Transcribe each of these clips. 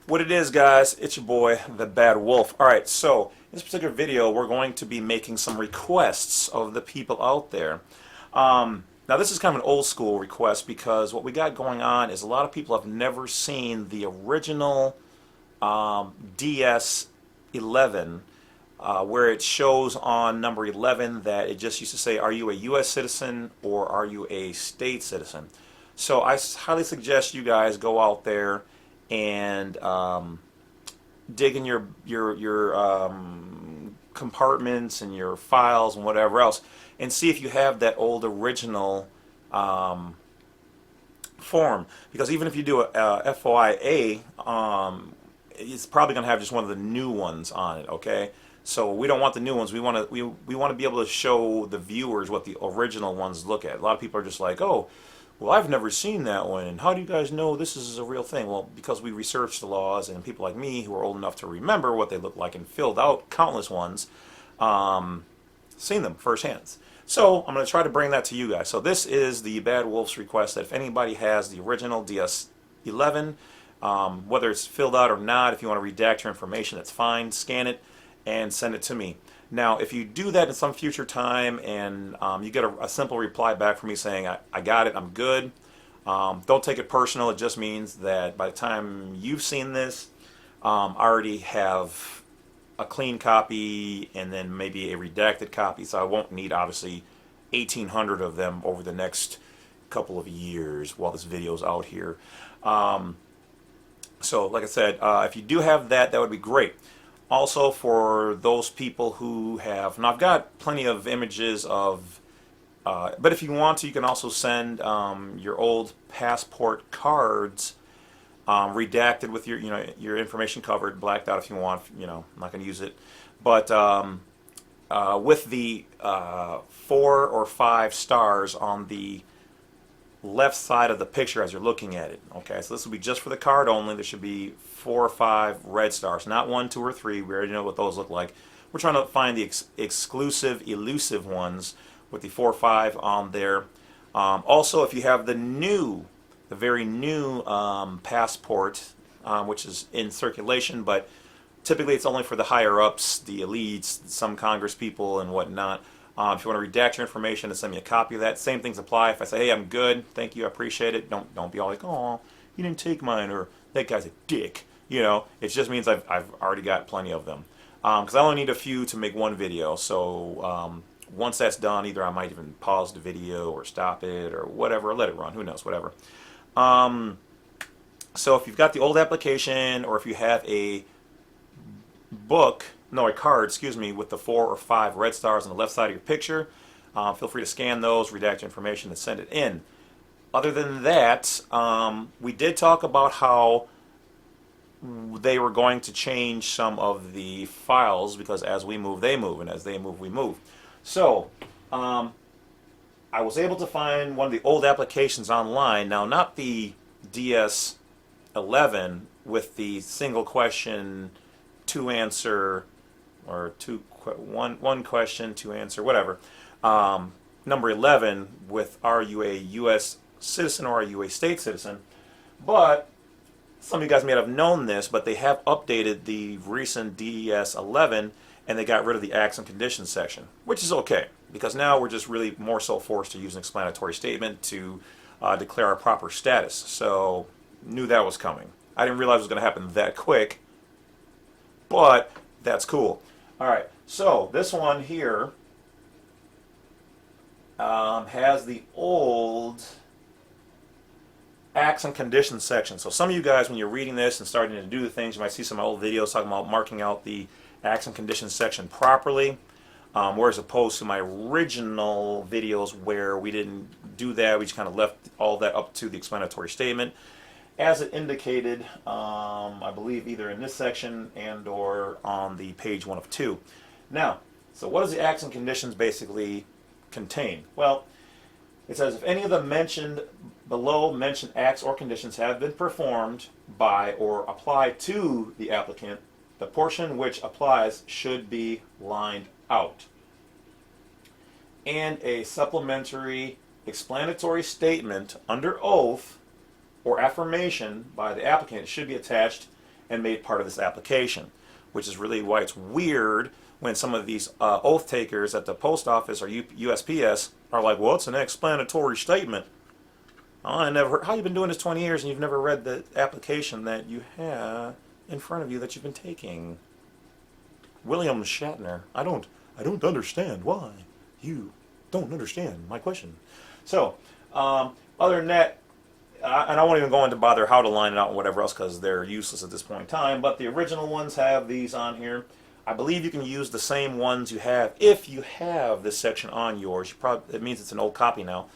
What it is, guys, it's your boy, the Badwolf. Alright, so in this particular video, we're going to be making some requests of the people out there. Now, this is kind of an old school request because what we got going on is a lot of people have never seen the original DS11, where it shows on number 11 that it just used to say, are you a U.S. citizen or are you a state citizen? So I highly suggest you guys go out there and dig in your compartments and your files and whatever else, and see if you have that old original form. Because even if you do a FOIA, it's probably going to have just one of the new ones on it. Okay, so we don't want the new ones. We want to be able to show the viewers what the original ones look at. A lot of people are just like, oh, well, I've never seen that one, and how do you guys know this is a real thing? Well, because we researched the laws, and people like me who are old enough to remember what they look like and filled out countless ones, seen them firsthand. So I'm going to try to bring that to you guys. So this is the Bad Wolf's request that if anybody has the original DS11, whether it's filled out or not, if you want to redact your information, that's fine. Scan it and send it to me. Now, if you do that in some future time and you get a simple reply back from me saying, I got it, I'm good, don't take it personal. It just means that by the time you've seen this, I already have a clean copy and then maybe a redacted copy, so I won't need, obviously, 1,800 of them over the next couple of years while this video's out here. So, like I said, if you do have that, that would be great. Also, for those people who have, now I've got plenty of images of, but if you want to, you can also send your old passport cards redacted with your, your information covered, blacked out if you want. I'm not going to use it, but with the 4 or 5 stars on the left side of the picture as you're looking at it. Okay, so this will be just for the card only. There should be 4 or 5 red stars, not 1, 2, or 3. We already know what those look like. We're trying to find the exclusive, elusive ones with the 4 or 5 on there. Also, if you have the very new passport, which is in circulation, but typically it's only for the higher ups, the elites, some Congress people, and whatnot. If you want to redact your information and send me a copy of that, same things apply. If I say, hey, I'm good, thank you, I appreciate it, don't be all like, oh, you didn't take mine, or that guy's a dick. It just means I've already got plenty of them. Because I only need a few to make one video, so once that's done, either I might even pause the video or stop it or whatever, or let it run, who knows, whatever. So if you've got the old application, or if you have a card, with the 4 or 5 red stars on the left side of your picture, feel free to scan those, redact your information, and send it in. Other than that, we did talk about how they were going to change some of the files, because as we move, they move, and as they move, we move. So, I was able to find one of the old applications online. Now, not the DS11 with the single question, 2 answer, or one question, 2 answer, whatever. Number 11 with, are you a U.S. citizen or are you a state citizen? But some of you guys may have known this, but they have updated the recent DS11 and they got rid of the acts and conditions section, which is okay, because now we're just really more so forced to use an explanatory statement to declare our proper status. So knew that was coming. I didn't realize it was going to happen that quick, but that's cool. Alright, so this one here has the old acts and conditions section. So some of you guys, when you're reading this and starting to do the things, you might see some old videos talking about marking out the acts and conditions section properly, whereas opposed to my original videos where we didn't do that. We just kind of left all that up to the explanatory statement, as it indicated, I believe either in this section and or on the page 1 of 2. Now, so what does the acts and conditions basically contain? Well, it says if any of the below mentioned acts or conditions have been performed by or applied to the applicant, the portion which applies should be lined out. And a supplementary explanatory statement under oath or affirmation by the applicant should be attached and made part of this application, which is really why it's weird when some of these oath takers at the post office or USPS are like, well, it's an explanatory statement. Oh, I never heard. How you been doing this 20 years and you've never read the application that you have in front of you that you've been taking? William Shatner. I don't understand why you don't understand my question. So, other than that, and I won't even go into bother how to line it out and whatever else because they're useless at this point in time, but the original ones have these on here. I believe you can use the same ones you have if you have this section on yours. It means it's an old copy now.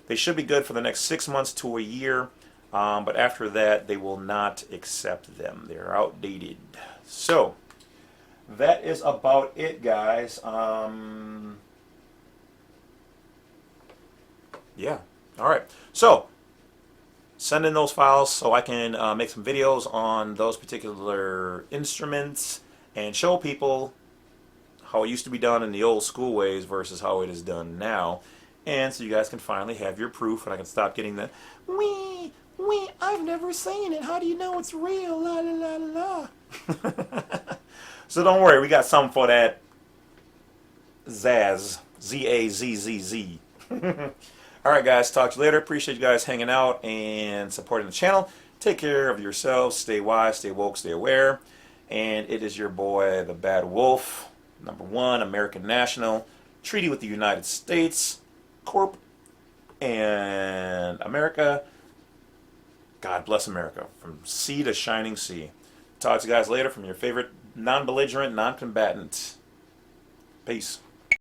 They should be good for the next 6 months to a year, but after that they will not accept them. They're outdated. So that is about it, guys. Yeah. All right. So send in those files so I can make some videos on those particular instruments and show people how it used to be done in the old school ways versus how it is done now. And so you guys can finally have your proof and I can stop getting the, wee, I've never seen it. How do you know it's real? La, la, la, la, la. So don't worry, we got something for that Zazz. Z-A-Z-Z-Z. Alright guys, talk to you later. Appreciate you guys hanging out and supporting the channel. Take care of yourselves. Stay wise, stay woke, stay aware. And it is your boy, the Badwolf, #1, American National, Treaty with the United States, Corp, and America. God bless America, from sea to shining sea. Talk to you guys later from your favorite non-belligerent, non-combatant. Peace.